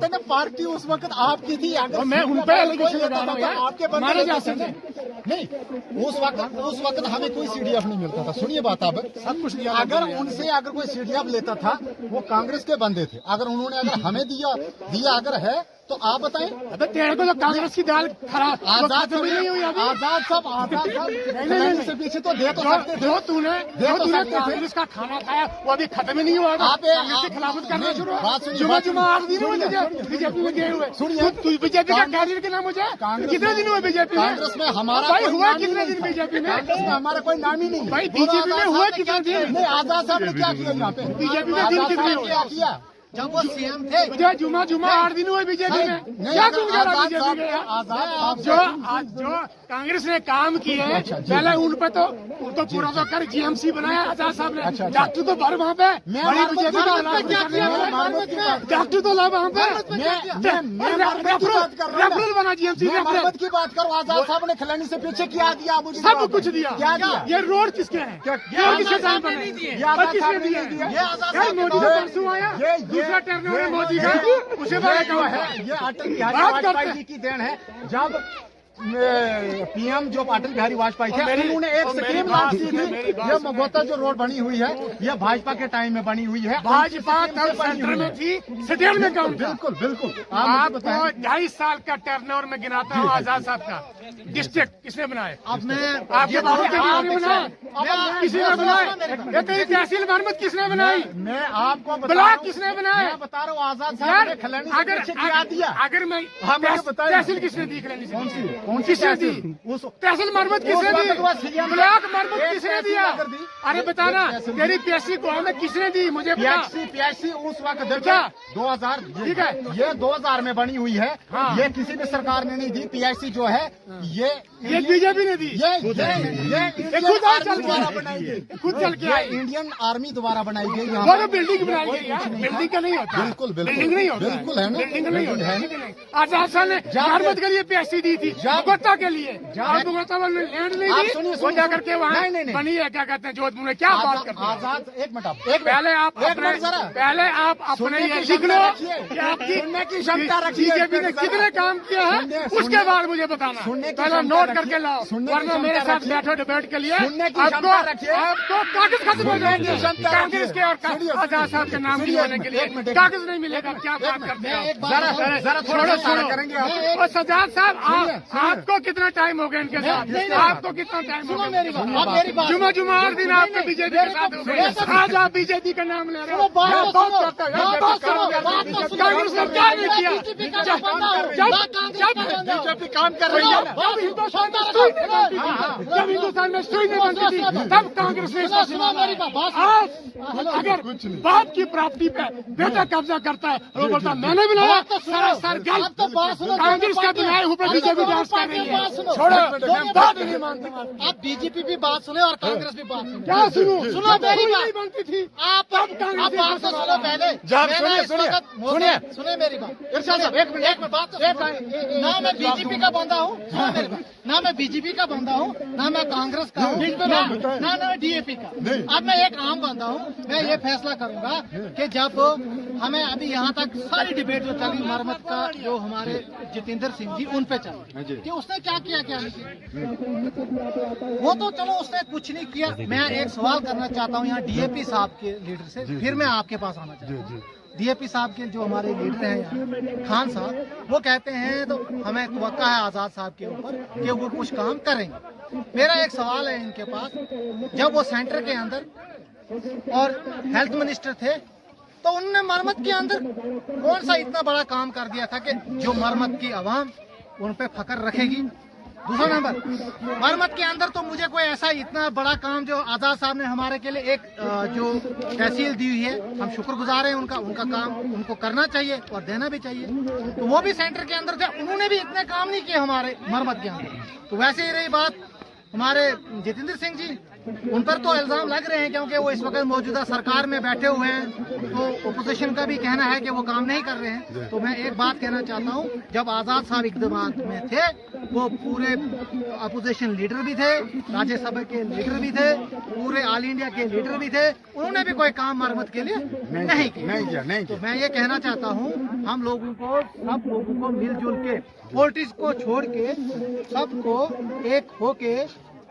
ना पार्टी उस वक्त आपकी थी, अगर मैं उन पे एलिगेशन लगा रहा हूं यार, आपके मारे जा सकते नहीं, उस वक्त हमें कोई CDF नहीं मिलता था। सुनिए बात आप, सब कुछ दिया। अगर उनसे अगर कोई CDF लेता था, वो कांग्रेस के बंदे थे। अगर उन्होंने अगर हमें दिया अगर है तो आप बताएं। अबे तेरे को तो कांग्रेस की दाल खराब आजाद भी नहीं हुई अभी। आजाद साहब नहीं, से पीछे तो दे तो सकते थे। जो तूने कांग्रेस का खाना खाया वो अभी खत्म ही नहीं हुआ। आप कांग्रेस की खिलाफत करना शुरू जुमा 8 दिन हुए बीजेपी में गए हुए। सुनिए, तू बीजेपी का कैंडिडेट के नाम मुझे कितने दिन हुए बीजेपी में? कांग्रेस में हमारा भाई कोई हुआ नाम ही कितने नहीं दिन था। बीजेपी में? कांग्रेस में हमारा कोई नाम ही नहीं। भाई बीजेपी में हुआ कितने दिन? नहीं, आजाद साहब ने क्या किया यहाँ पे? बीजेपी में दिन कितने हुए? क्या किया जब वो CM थे? मुझे जुमा 8 दिन हुए बीजेपी में। क्या तुम कह रहा बीजेपी में? आजाद जो कांग्रेस ने काम किए पहले उन पे तो पूरा तो कर GMC बनाया आजाद साहब ने। डॉक्टर तो भर वहाँ पे बड़ी बीजेपी डॉक्टर तो ला वहाँ पे रेफरल बना GMC मोहम्मद की बात करो। आजाद साहब ने खिलानी से पीछे क्या दिया? मुझे सब कुछ दिया। क्या दिया? ये रोड किसके हैं? ये किसके टाइम पर नहीं दिए? किसने दिए? मोदी का परसों आया दूसरा टर्नओवर है मोदी का, उसे बात जो है ये अटल बिहारी वाजपेयी जी की देन है। जब PM जो अटल बिहारी वाजपेयी थे, उन्होंने एक स्कीम लॉन्च की थी। ये मगोता जो रोड बनी हुई है, ये भाजपा के टाइम में बनी हुई है। भाजपा तब सेंटर में थी, स्टेट में कौन था? बिल्कुल आपको 2.5 साल का टर्नओवर में गिनाता हूँ आजाद साहब का। डिस्ट्रिक्ट किसने बनाए? अब मैं आपके बाबू के बाबू ने बनाए? किसी ने बनाए? ये तेरी तहसील मरम्मत किसने बनाई? मैं आपको ब्लॉक किसने बनाए? मैं बता रहा हूँ आजाद साहब ने खिलानी से पीछे क्या दिया। अगर मैं बताइए तहसील किसने दी? खिलानी से कौन सी किसने दी? तहसील मरम्मत किसने दी? ब्लॉक मरम्मत किसने दिया? अरे बताना तेरी PSC को में किसने दी? मुझे PSC उस वक्त देखा 2000 ठीक है, ये 2000 में बनी हुई है। हाँ। ये किसी भी सरकार ने नहीं दी। PSC जो है ये बीजेपी ने दी। ये खुद चल द्वारा बनाई गई, खुद चल के ये आई। इंडियन आर्मी द्वारा बनाई गई। वो तो बिल्डिंग बनाई गई यार, बिल्डिंग का नहीं होता। बिल्कुल बिल्डिंग नहीं होता। बिल्कुल है ना, बिल्डिंग नहीं बिल्कुल है। होता। आजाद साहब ने मरम्मत के लिए PSC दी थी, बगोता के लिए। और बगोता वाले लैंड नहीं दी, वो जाकर के वहाँ बनी है। क्या कहते हैं जोधपुर में? क्या बात करते हैं? आजाद एक मिनट पहले आप अपने ये लिख लो कि आपकी की क्षमता रखिए। बीजेपी ने कितने काम किया है, उसके बाद मुझे बताना। पहले नोट करके लाओ, वरना मेरे साथ बैठो डिबेट के लिए आपको कागज खत्म हो जाएंगे। कांग्रेस के और आजाद साहब के नाम की होने के लिए कागज नहीं मिलेगा। क्या बात करते हैं? जरा छोड़ो करेंगे। और सजाद साहब आपको कितना टाइम हो गया इनके साथ? आपको कितना टाइम हो गया? जुमा 8 दिन आपके बीजेपी के साथ हो गए। आज आप बीजेपी का नाम ले रहे हो। कांग्रेस ने क्या नहीं किया? बीजेपी काम कर रही है। जब हिंदुस्तान में सुई नहीं बनती थी तब कांग्रेस ने आज अगर बाप की प्राप्ति पे बेटा कब्जा करता है और वो बोलता मैंने बनाया, सरासर गलत। कांग्रेस का बनाए हुए बीजेपी डांस कर रही है। छोड़ो, बात नहीं मानते। आप BJP भी बात सुने और कांग्रेस भी बात सुने। क्या सुनो? सुनो मेरी बात। नहीं बनती थी। आप बात तो सुनो पहले। सुने मेरी बात। इरशाद साहब एक मिनट बात ना मैं BJP का बंदा हूँ, ना मैं BJP का बंदा हूँ, ना मैं कांग्रेस का हूँ, ना मैं DAP का। अब मैं एक आम बंदा हूँ। मैं ये फैसला करूंगा कि जब हमें अभी यहाँ तक सारी डिबेट जो चली मरम्मत का, जो हमारे जितेंद्र सिंह जी उन पे चली कि उसने क्या किया क्या नहीं किया, वो तो चलो उसने कुछ नहीं किया। मैं एक सवाल करना चाहता हूँ यहाँ DAP साहब के लीडर से, फिर मैं आपके पास आना चाहता हूँ। DAP साहब के जो हमारे लीडर हैं यहाँ खान साहब, वो कहते हैं तो हमें तवक्का है आजाद साहब के ऊपर कि वो कुछ काम करेंगे। मेरा एक सवाल है इनके पास, जब वो सेंटर के अंदर और हेल्थ मिनिस्टर थे तो उन्होंने मरम्मत के अंदर कौन सा इतना बड़ा काम कर दिया था कि जो मरम्मत की आवाम उन पे फकर रखेगी। दूसरा नंबर, मरम्मत के अंदर तो मुझे कोई ऐसा इतना बड़ा काम जो आजाद साहब ने हमारे के लिए एक जो तहसील दी हुई है, हम शुक्रगुजार हैं उनका काम उनको करना चाहिए और देना भी चाहिए। तो वो भी सेंटर के अंदर थे, उन्होंने भी इतने काम नहीं किए हमारे मरम्मत के अंदर। तो वैसे ही रही बात हमारे जितेंद्र सिंह जी, उन पर तो इल्जाम लग रहे हैं क्योंकि वो इस वक्त मौजूदा सरकार में बैठे हुए हैं, तो अपोजिशन का भी कहना है कि वो काम नहीं कर रहे हैं। तो मैं एक बात कहना चाहता हूँ, जब आजाद साहब इक़्तिदार में थे वो पूरे अपोजिशन लीडर भी थे, राज्यसभा के लीडर भी थे, पूरे ऑल इंडिया के लीडर भी थे, उन्होंने भी कोई काम मरम्मत के लिए नहीं किया। तो मैं ये कहना चाहता हूँ, हम लोगों को, सब लोगों को मिलजुल के, पॉलिटिक्स को छोड़ के सबको एक होके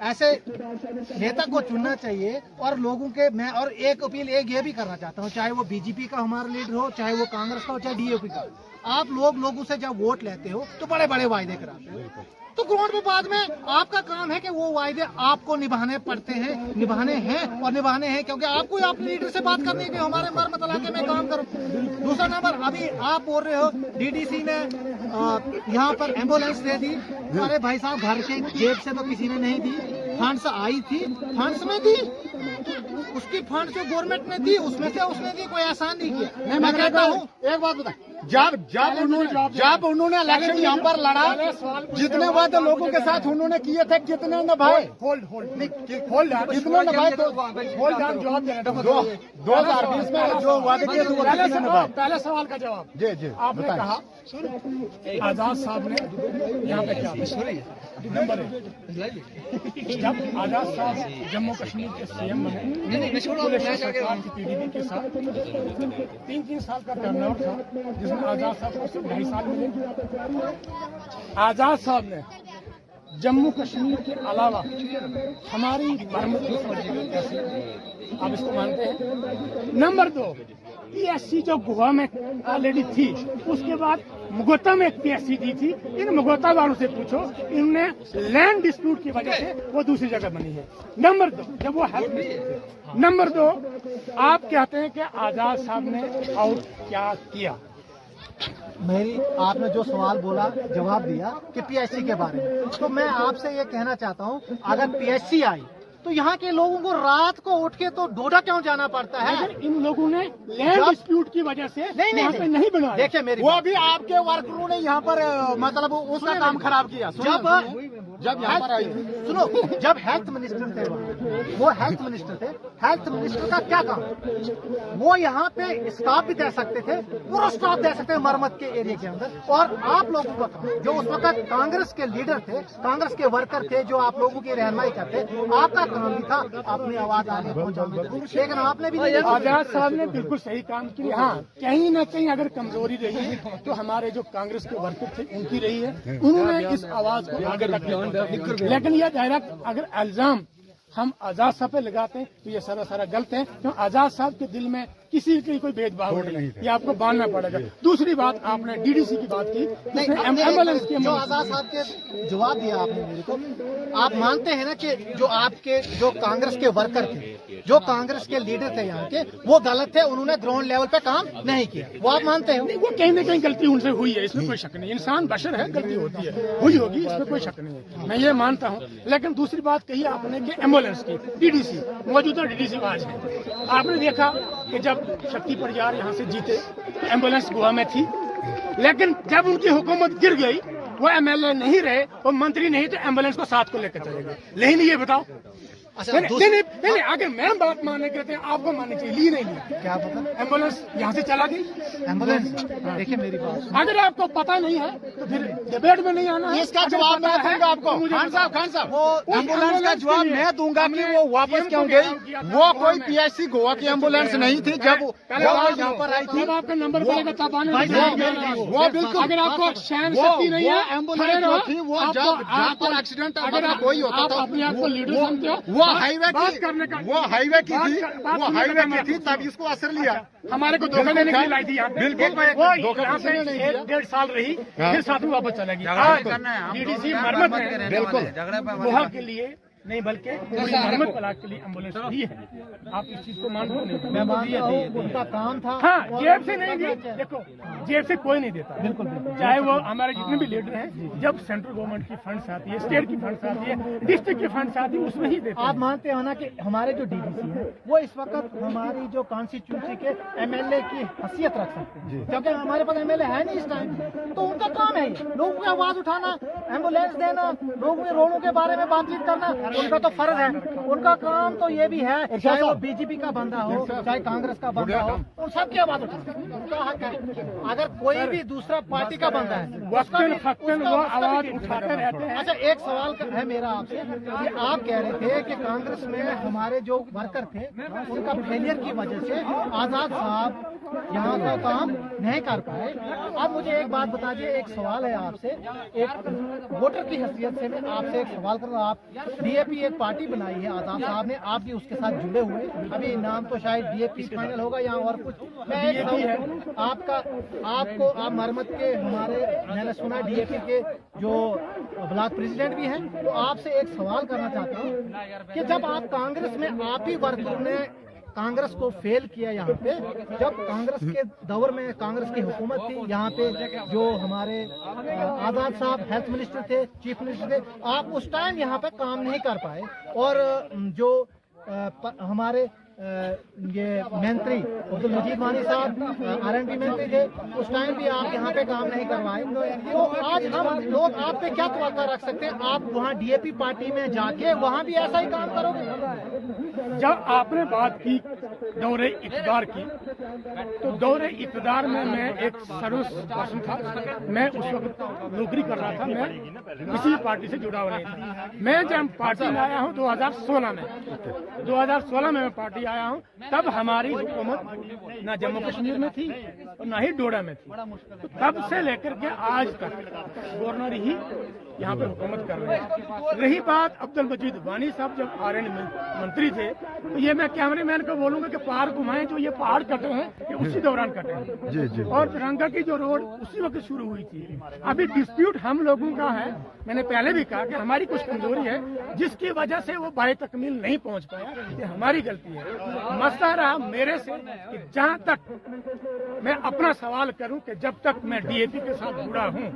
ऐसे नेता को चुनना चाहिए। और लोगों के मैं और एक अपील ये भी करना चाहता हूँ, चाहे वो बीजेपी का हमारा लीडर हो, चाहे वो कांग्रेस का हो, चाहे डीएपी का, आप लोगों से जब वोट लेते हो तो बड़े बड़े वायदे कराते हो, तो ग्राउंड पे बाद में आपका काम है कि वो वायदे आपको निभाने पड़ते हैं, निभाने हैं, क्योंकि आपको अपने लीडर से बात करनी है कि हमारे मरम्मत इलाके में काम करो। दूसरा नंबर, अभी आप बोल रहे हो डीडीसी ने यहाँ पर एम्बुलेंस दे दी। अरे भाई साहब, घर के जेब से तो किसी ने नहीं दी, फंड्स आई थी, फंड्स में दी, उसकी फंड जो गवर्नमेंट ने दी उसमें से उसने दी, कोई एहसान नहीं किया। मैं कहता हूँ, एक बात बता, जब उन्होंने इलेक्शन यहाँ पर लड़ा, जितने वादे लोगों के साथ उन्होंने किए थे कितने निभाए? कितने निभाए? 2020 में जो वादे किए थे वो कितने निभाए? पहले सवाल का जवाब जी आपने कहा आजाद साहब ने यहाँ पे क्या नंबर है, जब आजाद साहब जम्मू कश्मीर के सीएम बने, सरकार की पीडीपी के साथ 3 साल का टर्नओवर था, जिसमें आजाद साहब को सिर्फ 2.5 साल मिले। आजाद साहब ने जम्मू कश्मीर के अलावा हमारी मरम्मत की समझिए कैसे, आप इसको मानते हैं? नंबर 2, पीएससी जो गोवा में ऑलरेडी थी, उसके बाद मुगोता में एक पीएससी दी थी। इन मुगोता वालों से पूछो, इनने लैंड डिस्प्यूट की वजह से वो दूसरी जगह बनी है। नंबर 2, जब वो हेल्थ मिनिस्टर थे। नंबर 2, आप कहते हैं कि आजाद साहब ने और क्या किया? मेरी आपने जो सवाल बोला, जवाब दिया कि पीएससी के बारे में, तो मैं आपसे ये कहना चाहता हूँ, अगर पीएससी आई तो यहाँ के लोगों को रात को उठ के तो डोडा क्यों जाना पड़ता है? इन लोगों ने लैंड डिस्प्यूट की वजह से नहीं बनाया। देखिए मेरी, वो भी आपके वर्करों ने यहाँ पर मतलब उसका काम खराब किया। जब यहाँ पर आई, सुनो, जब हेल्थ मिनिस्टर थे वो हेल्थ मिनिस्टर थे, हेल्थ मिनिस्टर का क्या काम? वो यहाँ पे स्टाफ भी दे सकते थे, पूरा स्टाफ दे सकते थे मरम्मत के एरिया के अंदर। और आप लोगों को जो उस वक्त कांग्रेस के लीडर थे, कांग्रेस के वर्कर थे, जो आप लोगों की रहनुमाई करते, आपका काम भी था अपनी आवाज आगे पहुंचाने, लेकिन आपने भी नहीं। आजाद साहब ने बिल्कुल सही काम किया। हाँ, कहीं न कहीं अगर कमजोरी रही है तो हमारे जो कांग्रेस के वर्कर थे उनकी रही है, उन्होंने इस आवाज को आगे रखा। लेकिन यह डायरेक्ट अगर इल्जाम हम आजाद साहब पे लगाते हैं तो ये सारा गलत है, क्यों? आजाद साहब के दिल में किसी की कोई भेदभाव नहीं, ये आपको मानना पड़ेगा। दूसरी बात, आपने डीडीसी की बात की, एम्बुलेंस की, जो आजाद साहब के जवाब दिया आपने मेरे को, आप मानते हैं ना कि जो आपके जो कांग्रेस के वर्कर थे, जो कांग्रेस के लीडर थे यहाँ के, वो गलत थे, उन्होंने ग्राउंड लेवल पे काम नहीं किया, वो आप मानते हैं? वो कहीं न कहीं गलती उनसे हुई है, इसमें कोई शक नहीं। इंसान बशर है, गलती होती है, हुई होगी, इसमें कोई शक नहीं है, मैं ये मानता हूँ। लेकिन दूसरी बात कही आपने कि एम्बुलेंस की, डीडीसी, मौजूदा डीडीसी आज है, आपने देखा कि जब शक्ति परिवार यहाँ से जीते तो एम्बुलेंस गोवा में थी, लेकिन जब उनकी हुकूमत गिर गई, वो एमएलए नहीं रहे और मंत्री नहीं, तो एम्बुलेंस को साथ को लेकर चले गए। लेकिन ये बताओ, नहीं, अगर मैं बात मानने कहते हैं आपको माननी चाहिए, ली नहीं ली, क्या पता एम्बुलेंस यहाँ से चला गई। एम्बुलेंस, देखिए मेरी बात, अगर आपको पता नहीं है तो फिर डिबेट में नहीं आना है। इसका जवाब मैं दूंगा आपको। खान साहब, वो एम्बुलेंस का जवाब मैं दूंगा कि वो वापस क्यों गई। वो कोई पीएससी गोवा की एम्बुलेंस नहीं थी, जब वो यहाँ पर आई थी। आपका नंबर मिलेगा तब आने, वो बिल्कुल, अगर आपको सहन शक्ति नहीं है, एम्बुलेंस जो थी वो जहाँ पर एक्सीडेंट अगर कोई होता था, अपने आप को लीडर समझते हो, वो हाईवे की थी, तब इसको असर लिया। हमारे को धोखा देने के लिए लाई थी यहाँ पे। बिल्कुल, धोखा पे 1-1.5 साल रही, फिर साथ में वापस चलेगी। डीडीसी मरम्मत है, बिल्कुल गोवा के लिए नहीं बल्कि मरम्मत पलाक के लिए एम्बुलेंस दी है। आप इस चीज को मानते हो? नहीं, मैं मानता हूँ, उनका काम था। हाँ, जेब से नहीं दी, देखो जेब से कोई नहीं देता, बिल्कुल। चाहे वो हमारे जितने भी लीडर हैं, जब सेंट्रल गवर्नमेंट की फंड्स आती है, स्टेट की फंड्स आती है, डिस्ट्रिक्ट की फंड्स आती है, उसमें ही देते। आप मानते हो ना कि हमारे जो डीडीसी है वो इस वक्त हमारी जो कॉन्स्टिट्यूंसी के एमएलए की हैसियत रख सकते हैं, क्योंकि हमारे पास एमएलए है नहीं इस टाइम। तो उनका काम है ये। लोगों की आवाज उठाना, एम्बुलेंस देना, लोगों के रोडों के बारे में बातचीत करना उनका तो फर्ज है। उनका काम तो ये भी है, चाहे वो बीजेपी का बंदा हो चाहे कांग्रेस का बंदा हो, उन सबकी आवाज उठाना उनका हक है। अगर कोई भी दूसरा पार्टी का बंदा है वो आवाज उठाते रहते हैं। अच्छा, एक सवाल है मेरा आपसे कि आप कह रहे थे कि कांग्रेस में हमारे जो वर्कर थे उनका फेलियर की वजह से आजाद साहब यहाँ का काम नहीं कर पाए। अब मुझे एक बात बता दीजिए, एक सवाल है आपसे, एक वोटर की हैसियत से मैं आपसे एक सवाल कर रहा हूँ। आप डीएपी एक पार्टी बनाई है आजाद साहब ने, आप भी उसके साथ जुड़े हुए, अभी नाम तो शायद डीएपी फाइनल होगा या और कुछ। मैं आपको आप मरम्मत के हमारे, मैंने सुना डीएपी के जो ब्लॉक प्रेसिडेंट भी हैं, तो आपसे एक सवाल करना चाहता हूँ कि जब आप कांग्रेस में, आप ही वर्कर ने कांग्रेस को फेल किया यहाँ पे, जब कांग्रेस के दौर में कांग्रेस की हुकूमत थी यहाँ पे, जो हमारे आजाद साहब हेल्थ मिनिस्टर थे, चीफ मिनिस्टर थे, आप उस टाइम यहाँ पे काम नहीं कर पाए। और जो हमारे ये मंत्री अब्दुल मजीद वानी साहब R&D मंत्री थे, उस टाइम भी आप यहाँ पे काम नहीं करवाए। तो आज हम लोग आप पे क्या तवक्का रख सकते हैं? आप वहाँ डीएपी पार्टी में जाके वहाँ भी ऐसा ही काम करोगे? जब आपने बात की दौरे इक़्तिदार की, तो दौरे इक़्तिदार में मैं एक सर्विस पर्सन था, मैं उस वक्त नौकरी कर रहा था, मैं किसी पार्टी से जुड़ा हुआ नहीं था। मैं जब पार्टी में आया हूँ 2016 में मैं पार्टी आया हूँ, तब हमारी हुकूमत ना जम्मू कश्मीर में थी और ना ही डोडा में थी। तो तब से लेकर के आज तक गवर्नर ही यहाँ पे हुकूमत कर रहे हैं। रही बात अब्दुल मजीद वानी साहब जब R&D मंत्री थे, तो ये मैं कैमरेमैन को बोलूंगा कि पहाड़ घुमाएं, जो ये पहाड़ कटे हैं ये उसी दौरान कटे हैं। जी जी। और तिरंगा की जो रोड उसी वक्त शुरू हुई थी। अभी डिस्प्यूट हम लोगों का है, मैंने पहले भी कहा कि हमारी कुछ कमजोरी है जिसकी वजह से वो बाय तकमील नहीं पहुंच पाया, ये हमारी गलती है। मसला रहा मेरे से कि जहां तक मैं अपना सवाल करूं कि जब तक मैं डीएपी के साथ जुड़ा हूं,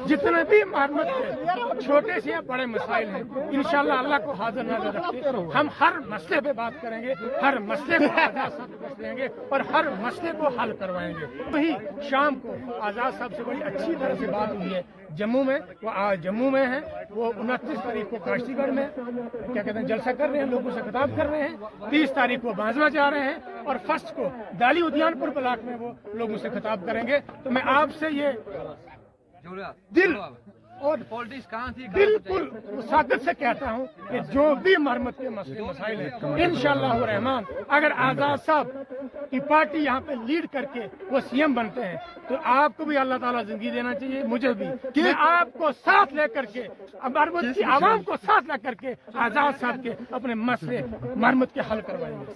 जितने भी मरम्मत के छोटे से या बड़े मसाइल हैं, इंशाल्लाह अल्लाह को हाजिर नाज़िर रखते हम हर मसले पे बात करेंगे, हर मसले को आजाद साहब से लेंगे और हर मसले को हल करवाएंगे। वही शाम को आजाद साहब से बड़ी अच्छी तरह से बात हुई है जम्मू में, वो आज जम्मू में है, वो 29 तारीख को काशीगढ़ में क्या कहते हैं जलसा कर रहे हैं, लोगों से खिताब कर रहे हैं, 30 तारीख को बांसवा जा रहे हैं और 1 को दाली उद्यानपुर ब्लॉक में वो लोगों से खिताब करेंगे। तो मैं आपसे ये दिल और पॉलिटिक्स कहाँ थी बिल्कुल सादत से कहता हूँ कि जो भी मरम्मत के मसले मसाइल हैं, इंशाअल्लाह रहमान अगर आजाद साहब की पार्टी यहाँ पे लीड करके वो सीएम बनते हैं, तो आपको भी अल्लाह ताला जिंदगी देना चाहिए, मुझे भी, कि आपको साथ लेकर के मरम्मत की आवाम को साथ लेकर के आजाद साहब के अपने मसले मरम्मत के हल करवाएंगे।